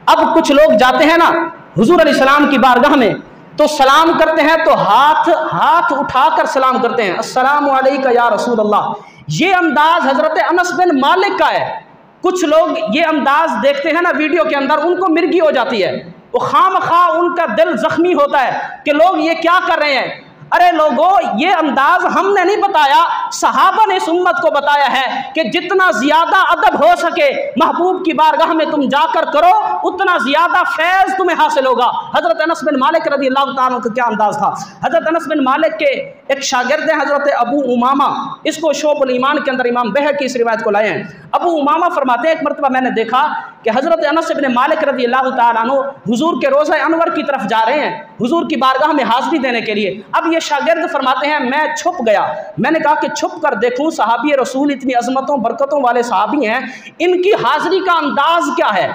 अब कुछ लोग जाते हैं ना हुजूर अलैहिस्सलाम की बारगाह में, तो सलाम करते हैं तो हाथ उठाकर सलाम करते हैं, अस्सलामु अलैका या रसूल अल्लाह। ये अंदाज हजरत अनस बिन मालिक का है। कुछ लोग ये अंदाज देखते हैं ना वीडियो के अंदर, उनको मिर्गी हो जाती है, वो खामखा उनका दिल जख्मी होता है कि लोग ये क्या कर रहे हैं। अरे लोगों, ये अंदाज हमने नहीं बताया, सहाबा ने इस उम्मत को बताया है कि जितना ज्यादा अदब हो सके महबूब की बारगाह में तुम जाकर करो, उतना ज्यादा फैज तुम्हें हासिल होगा। हजरत अनस बिन मालिक रज़ी अल्लाह तआला अन्हु का क्या अंदाज था। हजरत अनस बिन मालिक के एक शागिर्द हैं हजरत अबू उमामा, इसको शोबुल ईमान के अंदर इमाम बैहक़ी इस रिवायत को लाए हैं। अबू उमामा फरमाते हैं एक मरतबा मैंने देखा कि हजरत अनस बिन मालिक रज़ी अल्लाह तआला अन्हु हुजूर के रोज़ा अनवर की तरफ जा रहे हैं, हुजूर की बारगाह में हाजिरी देने के लिए। अब ये शागिर्द फरमाते हैं मैं छुप गया, मैंने कहा कि छुप कर देखूं सहाबी रसूल इतनी अजमतों बरकतों वाले सहाबी हैं, इनकी हाजिरी का अंदाज क्या है।